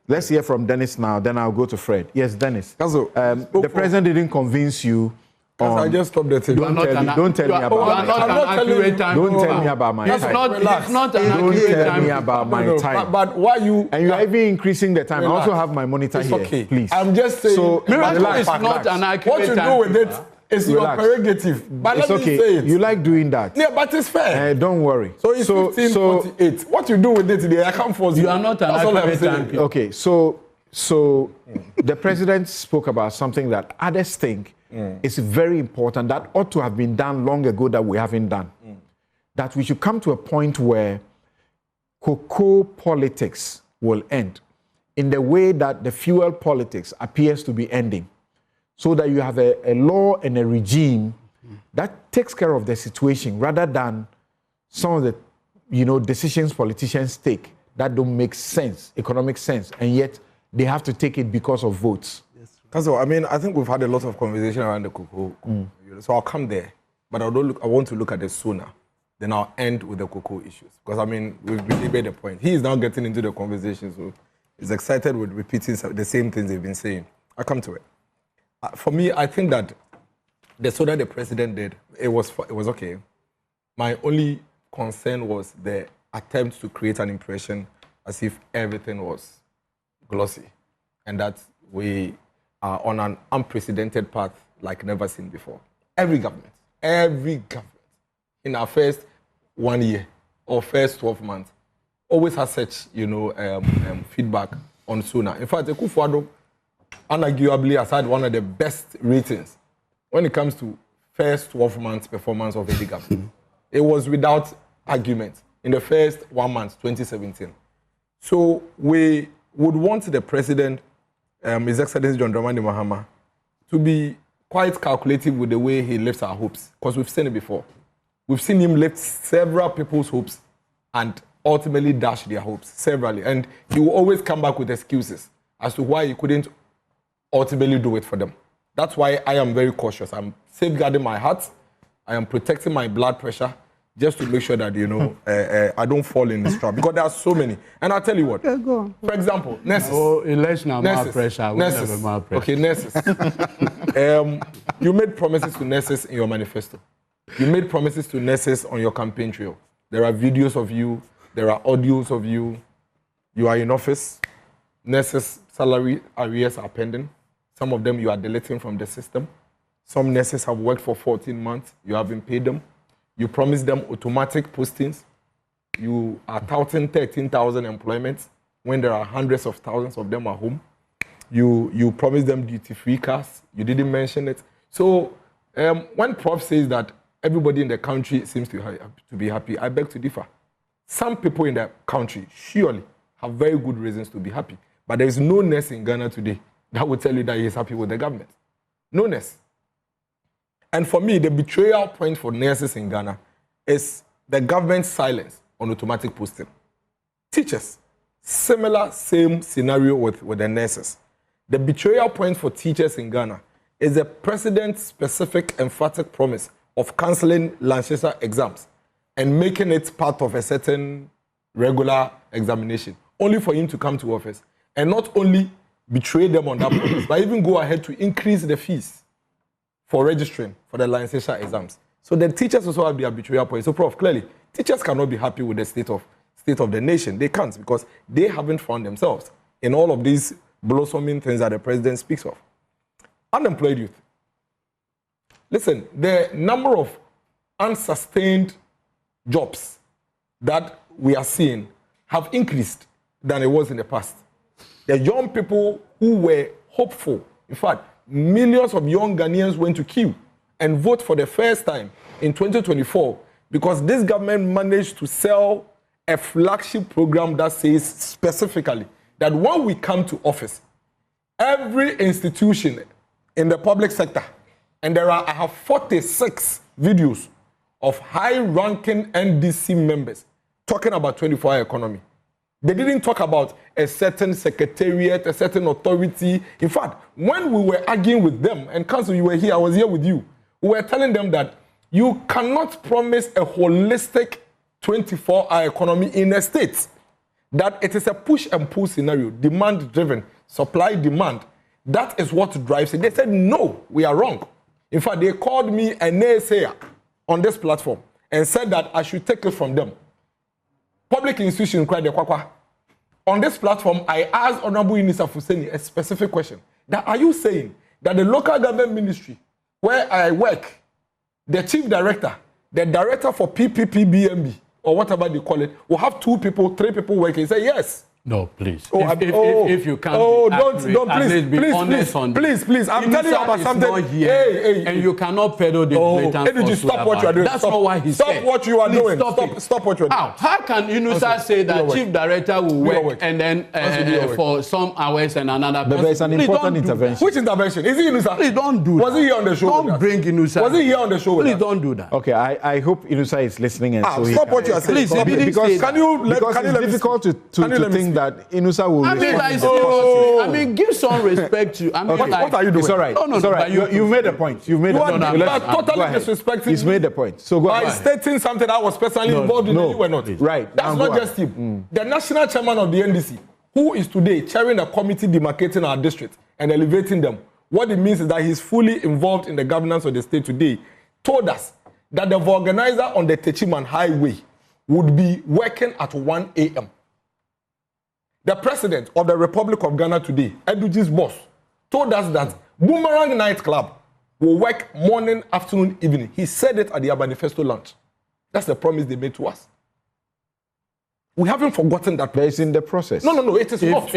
Let's hear from Dennis now, then I'll go to Fred. Yes, Dennis. The president didn't convince you. I just stopped the thing. Don't tell me about my time. It's not an accurate time. Don't tell me about my time. But why you... And you are even increasing the time. Relax. I also have my monitor it's here, okay. Please. I'm just saying... So, Miracle is not an accurate time. What you do with it is your prerogative. But it's let me say it. You like doing that. Yeah, but it's fair. Don't worry. So it's 1548. What you do with it today, I can't force you. You are not an accurate time. Okay, so the president spoke about something that others think is very important, that ought to have been done long ago that we haven't done. That we should come to a point where cocoa politics will end in the way that the fuel politics appears to be ending, so that you have a law and a regime that takes care of the situation rather than some of the decisions politicians take that don't make sense, economic sense, and yet they have to take it because of votes. So, I mean, I think we've had a lot of conversation around the cocoa. So I'll come there, but I want to look at the SONA. Then I'll end with the cocoa issues. Because, I mean, we've really made a point. He is now getting into the conversation, so he's excited with repeating the same things they've been saying. I'll come to it. For me, I think that the SONA the president did, it was okay. My only concern was the attempt to create an impression as if everything was glossy and that we are on an unprecedented path like never seen before. Every government in our first 1 year or first 12 months always has such, feedback on SONA. In fact, Akufo-Addo unarguably has had one of the best ratings when it comes to first 12 months performance of any government. It was without argument in the first 1 month, 2017. So we would want the president, His Excellency John Mahama, to be quite calculative with the way he lifts our hopes, because we've seen it before. We've seen him lift several people's hopes and ultimately dash their hopes severally. And he will always come back with excuses as to why he couldn't ultimately do it for them. That's why I am very cautious. I'm safeguarding my heart. I am protecting my blood pressure just to make sure that, I don't fall in this trap. Because there are so many. And I'll tell you what. For example, nurses. Oh, election more pressure. Nurses. More pressure. Okay, nurses. You made promises to nurses in your manifesto. You made promises to nurses on your campaign trail. There are videos of you. There are audios of you. You are in office. Nurses' salary arrears are pending. Some of them you are deleting from the system. Some nurses have worked for 14 months. You haven't paid them. You promised them automatic postings. You are touting 13,000 employments when there are hundreds of thousands of them at home. You promised them duty-free cars. You didn't mention it. So when Prof says that everybody in the country seems to be happy, I beg to differ. Some people in the country surely have very good reasons to be happy. But there is no nurse in Ghana today that will tell you that he is happy with the government. No nurse. And for me, the betrayal point for nurses in Ghana is the government's silence on automatic posting. Teachers, same scenario with the nurses. The betrayal point for teachers in Ghana is the president's specific emphatic promise of cancelling Lancaster exams and making it part of a certain regular examination, only for him to come to office and not only betray them on that promise, but even go ahead to increase the fees for registering for the Lancaster exams. So the teachers also have their betrayal point. So, Prof, clearly, teachers cannot be happy with the state of the nation. They can't, because they haven't found themselves in all of these blossoming things that the president speaks of. Unemployed youth. Listen, the number of unsustained jobs that we are seeing have increased than it was in the past. The young people who were hopeful, in fact, millions of young Ghanaians went to queue and vote for the first time in 2024 because this government managed to sell a flagship program that says specifically that when we come to office, every institution in the public sector, and I have 46 videos of high-ranking NDC members talking about 24-hour economy. They didn't talk about a certain secretariat, a certain authority. In fact, when we were arguing with them, and Council, you were here, I was here with you, we were telling them that you cannot promise a holistic 24-hour economy in a state that it is a push and pull scenario, demand-driven, supply-demand. That is what drives it. They said, no, we are wrong. In fact, they called me a naysayer on this platform and said that I should take it from them. Public institution cried the kwakwa. On this platform, I asked Honorable Inisa Fuseni a specific question. That are you saying that the local government ministry where I work, the chief director, the director for PPPBMB, or whatever they call it, will have 2 people, 3 people working? He said, yes. No, please. Oh, if you can't please. I'm telling you about something. Hey, and you cannot peddle the blatant stop what you are doing. That's not what he said. Stop what you are doing. Stop what you are doing. How can Inusa say that chief director will work and then for some hours and another? But there's an important intervention. Which intervention? Is it Inusa? Please don't do that. Was he here on the show? Don't bring Inusa. Was he here on the show? Please don't do that. Okay, I hope Inusa is listening and so stop what you are saying. Please, because it's difficult to think that Inusa will. Give some respect to. What are you doing? It's all right. No, it's all right. You've made a point. You've made a point. You are totally disrespecting. He's made a point. So go by stating something I was personally involved in. You were not. Right. That's not just him. The national chairman of the NDC, who is today chairing a committee demarcating our district and elevating them. What it means is that he's fully involved in the governance of the state today. Told us that the organizer on the Techiman Highway would be working at 1 a.m. The president of the Republic of Ghana today, Eduji's boss, told us that Boomerang Nightclub will work morning, afternoon, evening. He said it at the manifesto launch. That's the promise they made to us. We haven't forgotten that. But it's in the process. No, it is not.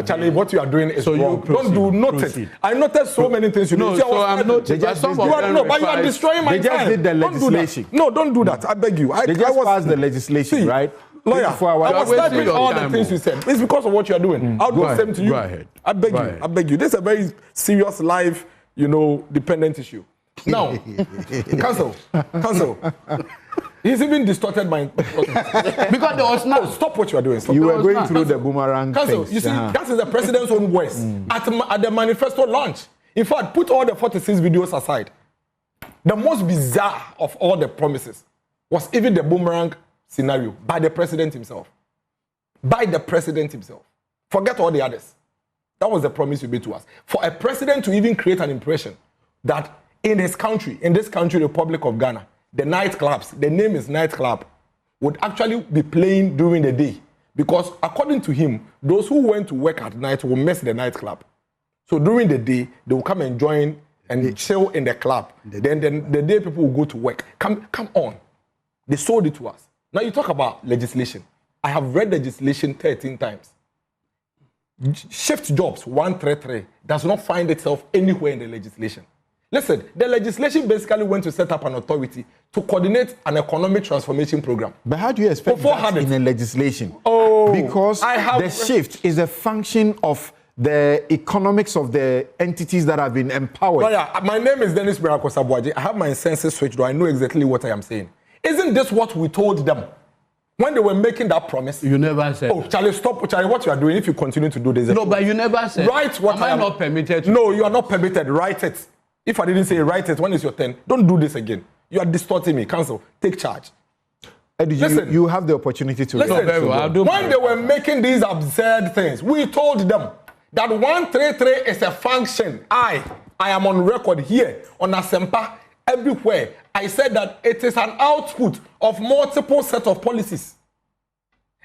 Charlie, what you are doing is wrong. Don't do nothing. I noticed so many things you did. So I'm not. But you are destroying my time. They just did the legislation. No, don't do that. I beg you. They just passed the legislation, right? Lawyer, I was typing all the things you said. It's because of what you are doing. I'll do the same to you. Go ahead. I beg you. This is a very serious life, dependent issue. Now, Council. He's even distorted my because there was no. Stop what you are doing. You were going through the boomerang. Council, you see, that is the president's own words at the manifesto launch. In fact, put all the 46 videos aside. The most bizarre of all the promises was even the boomerang scenario by the president himself. Forget all the others. That was the promise you made to us. For a president to even create an impression that in this country, Republic of Ghana, the nightclubs, the name is nightclub, would actually be playing during the day. Because according to him, those who went to work at night will miss the nightclub. So during the day, they will come and join and chill in the club. Then the day people will go to work. Come on. They sold it to us. Now you talk about legislation. I have read legislation 13 times. Shift jobs 133 does not find itself anywhere in the legislation. Listen, the legislation basically went to set up an authority to coordinate an economic transformation program. But how do you expect that in a legislation? Because the shift is a function of the economics of the entities that have been empowered. My name is Dennis Miracles Aboagye. I have my senses switched, though I know exactly what I am saying. Isn't this what we told them when they were making that promise? You never said. Charlie, stop. Charlie, what you are doing if you continue to do this. No, but you never said. Write what I am not permitted to. No, you are not permitted. Write it. If I didn't say write it, when is your turn? Don't do this again. You are distorting me. Council, take charge. Listen, you have the opportunity to. Listen, when they were making these absurd things, we told them that 133 is a function. I am on record here on Asempa everywhere. I said that it is an output of multiple set of policies.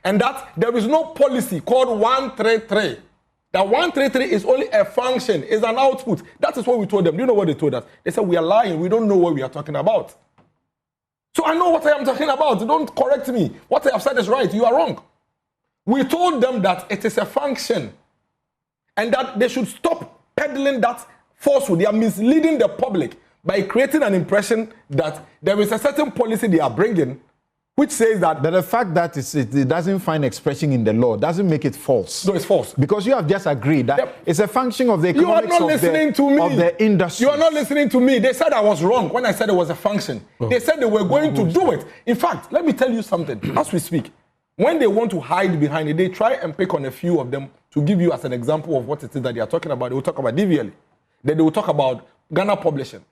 And that there is no policy called 133. That 133 is only a function, is an output. That is what we told them. Do you know what they told us? They said, we are lying. We don't know what we are talking about. So I know what I am talking about. Don't correct me. What I have said is right. You are wrong. We told them that it is a function. And that they should stop peddling that falsehood. They are misleading the public by creating an impression that there is a certain policy they are bringing, which says that... But the fact that it doesn't find expression in the law doesn't make it false. No, it's false. Because you have just agreed that it's a function of the economics of the industry. You are not listening to me. They said I was wrong when I said it was a function. They said they were going to do it. In fact, let me tell you something. As we speak, when they want to hide behind it, they try and pick on a few of them to give you as an example of what it is that they are talking about. They will talk about DVL. Then they will talk about Ghana Publishing,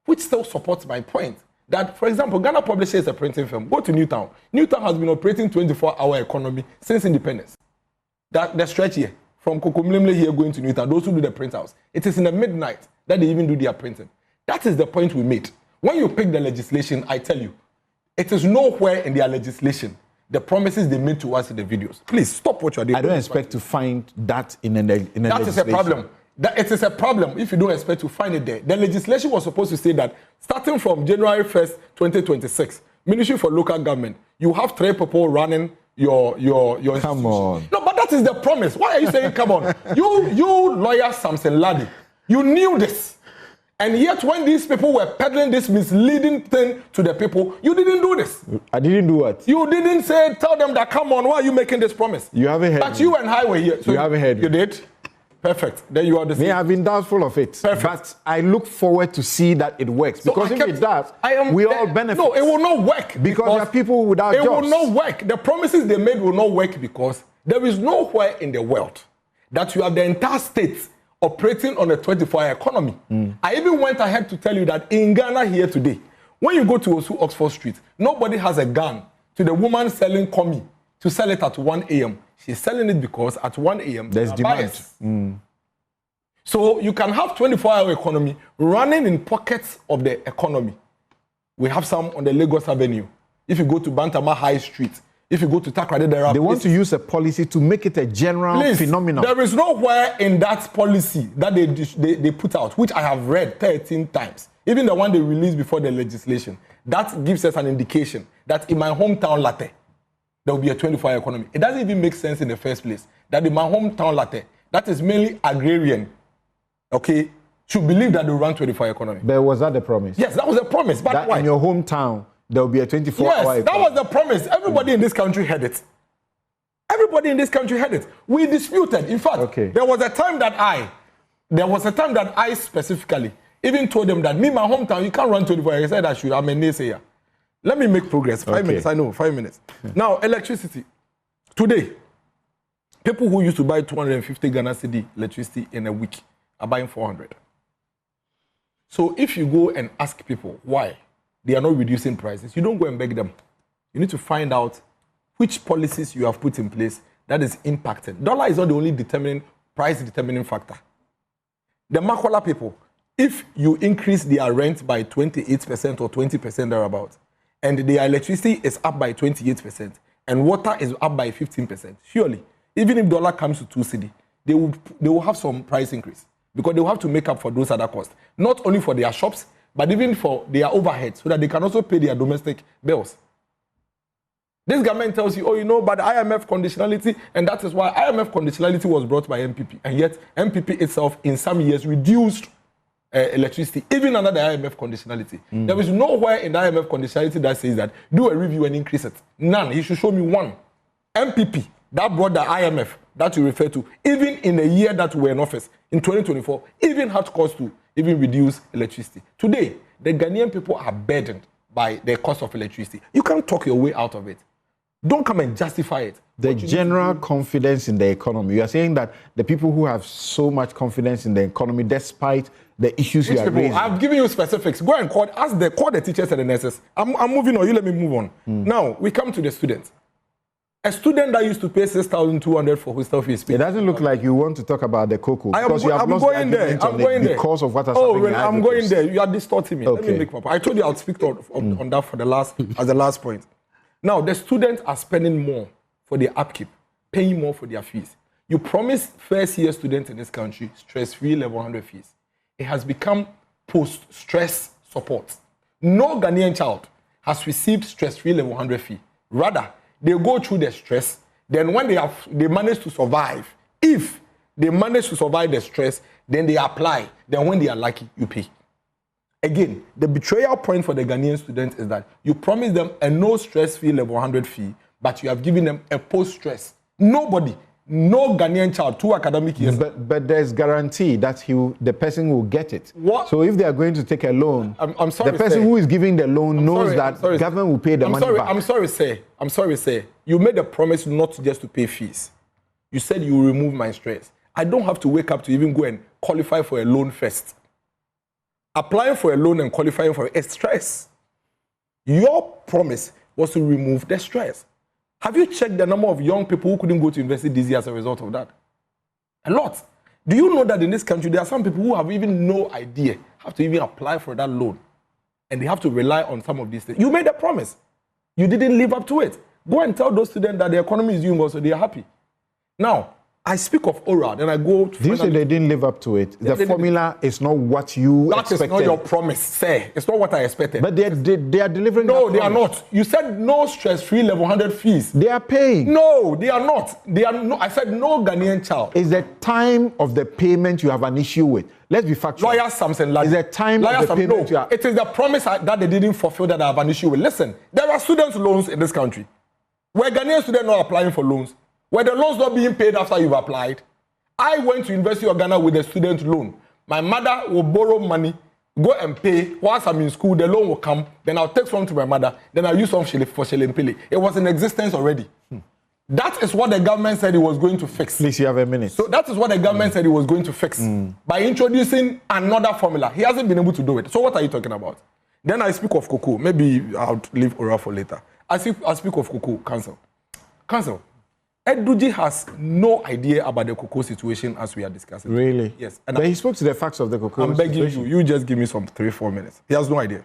which still supports my point that, for example, Ghana Publisher is a printing firm. Go to Newtown. Newtown has been operating 24-hour economy since independence. That the stretch here, from Kokomlemle here going to Newtown, those who do the printouts, it is in the midnight that they even do their printing. That is the point we made. When you pick the legislation, I tell you, it is nowhere in their legislation the promises they made to us in the videos. Please stop what you are doing. I don't expect to find that in a legislation. That is a problem. It is a problem if you don't expect to find it there. The legislation was supposed to say that starting from January 1st, 2026, Ministry for Local Government, you have 3 people running your Come on. No, but that is the promise. Why are you saying come on? You lawyer Samson Laddie, you knew this. And yet when these people were peddling this misleading thing to the people, you didn't do this. I didn't do what? You didn't tell them that, come on, why are you making this promise? You haven't heard But me. you and I were here. So you haven't heard You me. did? Perfect. Then you are the same. I've been doubtful of it. Perfect. But I look forward to see that it works. Because if it does, we all benefit. No, it will not work. Because there are people without jobs. It will not work. The promises they made will not work because there is nowhere in the world that you have the entire state operating on a 24-hour economy. I even went ahead to tell you that in Ghana here today, when you go to Osu Oxford Street, nobody has a gun to the woman selling komi to sell it at 1 a.m. She's selling it because at 1 a.m. there's demand. So you can have 24-hour economy running in pockets of the economy. We have some on the Lagos Avenue. If you go to Bantama High Street, if you go to Takrade, there are they want to use a policy to make it a general phenomenon. There is nowhere in that policy that they put out, which I have read 13 times, even the one they released before the legislation, that gives us an indication that in my hometown latte, there will be a 24-hour economy. It doesn't even make sense in the first place that in my hometown latte, that is mainly agrarian, okay, should believe that they run 24-hour economy. But was that the promise? Yes, that was a promise. But that why? in your hometown, there will be a 24-hour Yes, that was the promise. Everybody in this country heard it. Everybody in this country heard it. We disputed. In fact, there was a time that I specifically even told them that me, my hometown, you can't run 24 hours. I said I should. I'm a naysayer. Let me make progress. 5 minutes. I know, 5 minutes. Now, electricity. Today, people who used to buy 250 Ghana cedi electricity in a week are buying 400. So if you go and ask people why they are not reducing prices, you don't go and beg them. You need to find out which policies you have put in place that is impacted. Dollar is not the only price determining factor. The Makola people, if you increase their rent by 28% or 20% thereabout, and their electricity is up by 28%, and water is up by 15%, surely, even if dollar comes to 2 cedi, they will have some price increase because they will have to make up for those other costs, not only for their shops, but even for their overhead, so that they can also pay their domestic bills. This government tells you, oh, you know, but the IMF conditionality, and that is why IMF conditionality was brought by MPP, and yet MPP itself, in some years, reduced electricity, even under the IMF conditionality. There is nowhere in the IMF conditionality that says that do a review and increase it. None. He should show me one. MPP that brought the IMF that you refer to, even in the year that we were in office, in 2024, even had cost to even reduce electricity. Today, the Ghanaian people are burdened by the cost of electricity. You can't talk your way out of it. Don't come and justify it. The general confidence in the economy. You are saying that the people who have so much confidence in the economy, despite the issues you are raising. I've given you specifics. Go and call the teachers and the nurses. I'm moving on. You let me move on. Now, we come to the students. A student that used to pay 6,200 for hostel fees. It doesn't look like you want to talk about the cocoa. I'm going there. Because of what has happened. Oh, I'm going there. You are distorting me. Okay. Let me make my point. I told you I'll speak on that for the last as the last point. Now, the students are spending more for their upkeep, paying more for their fees. You promised first-year students in this country stress-free level 100 fees. It has become post-stress support. No Ghanaian child has received stress-free level 100 fee. Rather, they go through the stress. Then when they manage to survive, if they manage to survive the stress, then they apply. Then when they are lucky, you pay. Again, the betrayal point for the Ghanaian students is that you promise them a no stress fee level 100 fee, but you have given them a post-stress. Nobody, no Ghanaian child, 2 academic years. But there's guarantee that the person will get it. What? So if they are going to take a loan, I'm sorry, the person who is giving the loan knows that government will pay the money back. I'm sorry, sir. You made a promise not just to pay fees. You said you will remove my stress. I don't have to wake up to even go and qualify for a loan first. Applying for a loan and qualifying for it is stress. Your promise was to remove the stress. Have you checked the number of young people who couldn't go to university this year as a result of that? A lot. Do you know that in this country, there are some people who have even no idea how to even apply for that loan? And they have to rely on some of these things. You made a promise. You didn't live up to it. Go and tell those students that the economy is doing well, so they are happy. Now, I speak of oral, then I go to... Do you say they didn't live up to it? Yeah, the formula is not what you expected. That is not your promise, sir. It's not what I expected. But they are delivering. No, they are not. You said no stress-free level 100 fees. They are paying. No, they are not. They are no. I said no Ghanaian child. Is the time of the payment you have an issue with? Let's be factual. Lawyer Samson Ladi. Is the time of the payment no, it is the promise that they didn't fulfill that I have an issue with. Listen, there are student loans in this country. Where Ghanaian students not applying for loans, where the loans not being paid after you've applied. I went to University of Ghana with a student loan. My mother will borrow money, go and pay. Once I'm in school, the loan will come. Then I'll take some to my mother. Then I'll use some for Shilling. It was in existence already. That is what the government said it was going to fix. Please, you have a minute. So that is what the government said it was going to fix. By introducing another formula. He hasn't been able to do it. So what are you talking about? Then I speak of cocoa. Maybe I'll leave Ora for later. I speak of cocoa. Council. Eduji has no idea about the cocoa situation as we are discussing. Really? Yes. And but he spoke to the facts of the cocoa I'm begging situation. you just give me some 3-4 minutes. He has no idea.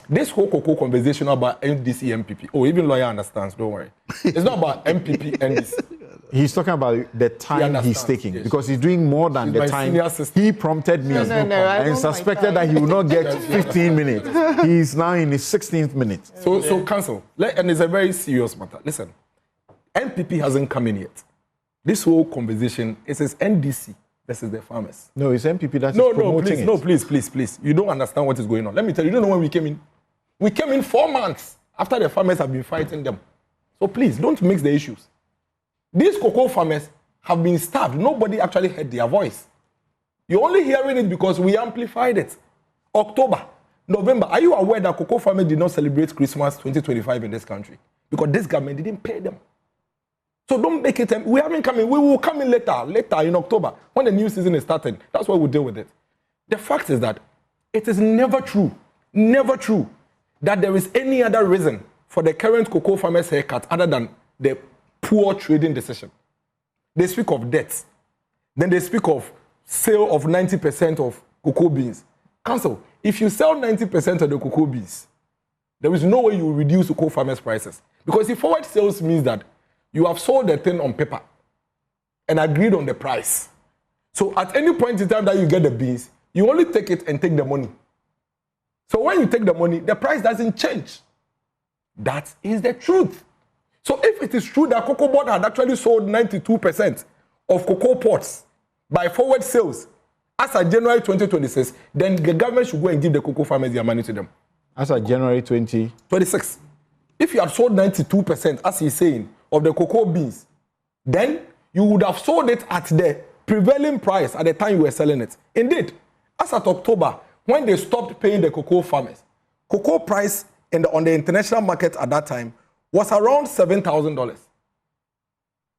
This whole cocoa conversation about NDC, MPP, even lawyer understands, don't worry. It's not about MPP, NDC. He's talking about the time he's taking, yes. Because he's doing more than the time he prompted me and suspected that he will not get 15 minutes. He's now in his 16th minute. So counsel, and it's a very serious matter. Listen. NPP hasn't come in yet. This whole conversation, it says NDC versus the farmers. No, it's NPP that's promoting it. No, please. You don't understand what is going on. Let me tell you, you don't know when we came in. We came in 4 months after the farmers have been fighting them. So please, don't mix the issues. These cocoa farmers have been starved. Nobody actually heard their voice. You're only hearing it because we amplified it. October, November. Are you aware that cocoa farmers did not celebrate Christmas 2025 in this country? Because this government didn't pay them. So don't make it. We haven't come in. We will come in later in October, when the new season is starting. That's why we'll deal with it. The fact is that it is never true that there is any other reason for the current cocoa farmers' haircut other than the poor trading decision. They speak of debts. Then they speak of sale of 90% of cocoa beans. Council, if you sell 90% of the cocoa beans, there is no way you will reduce cocoa farmers' prices. Because if forward sales means that you have sold the thing on paper and agreed on the price. So at any point in time that you get the beans, you only take it and take the money. So when you take the money, the price doesn't change. That is the truth. So if it is true that Cocoa Board had actually sold 92% of cocoa pots by forward sales as of January 2026, then the government should go and give the cocoa farmers their money to them. As of January 2026. If you had sold 92%, as he's saying, of the cocoa beans, then you would have sold it at the prevailing price at the time you were selling it. Indeed, as at October, when they stopped paying the cocoa farmers, cocoa price on the international market at that time was around $7,000.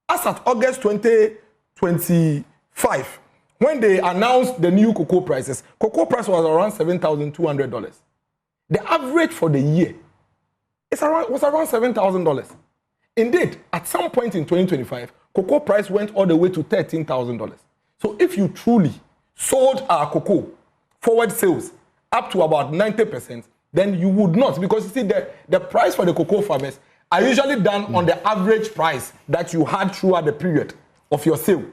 As at August 2025, when they announced the new cocoa prices, cocoa price was around $7,200. The average for the year was around $7,000. Indeed, at some point in 2025, cocoa price went all the way to $13,000. So if you truly sold our cocoa forward sales up to about 90%, then you would not, because you see the price for the cocoa farmers are usually done on the average price that you had throughout the period of your sale.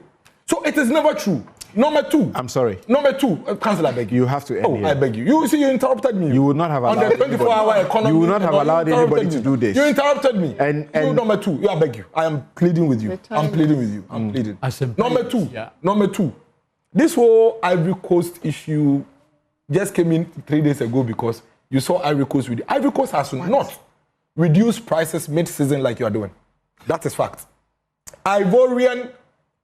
So it is never true. Number two. I'm sorry. Number two, Councillor, I beg you. You have to end here. I beg you. You see, you interrupted me. You would not have allowed on the 24-hour economy. You would not have allowed anybody to do this. You interrupted me. And number two. I beg you. I am pleading with you. I'm pleading with you. I'm pleading. Number two. Yeah. Number two. This whole Ivory Coast issue just came in 3 days ago because you saw Ivory Coast with it. Ivory Coast has not reduced prices mid-season like you are doing. That is fact. Ivorian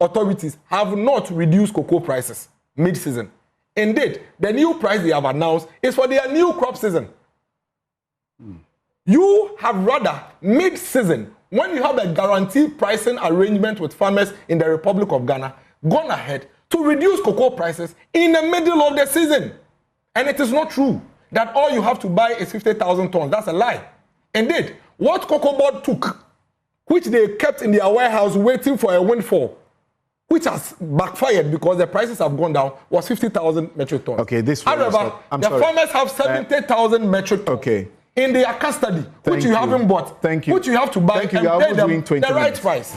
authorities have not reduced cocoa prices mid-season. Indeed, the new price they have announced is for their new crop season. You have rather mid-season, when you have a guaranteed pricing arrangement with farmers in the Republic of Ghana, gone ahead to reduce cocoa prices in the middle of the season. And it is not true that all you have to buy is 50,000 tons. That's a lie. Indeed, what Cocoa Board took, which they kept in their warehouse waiting for a windfall, which has backfired because the prices have gone down, was 50,000 metric tons. Okay, this one. However, the farmers have 70,000 metric tons. Okay. In their custody, which you haven't bought, Thank you. Which you have to buy and pay them the right price.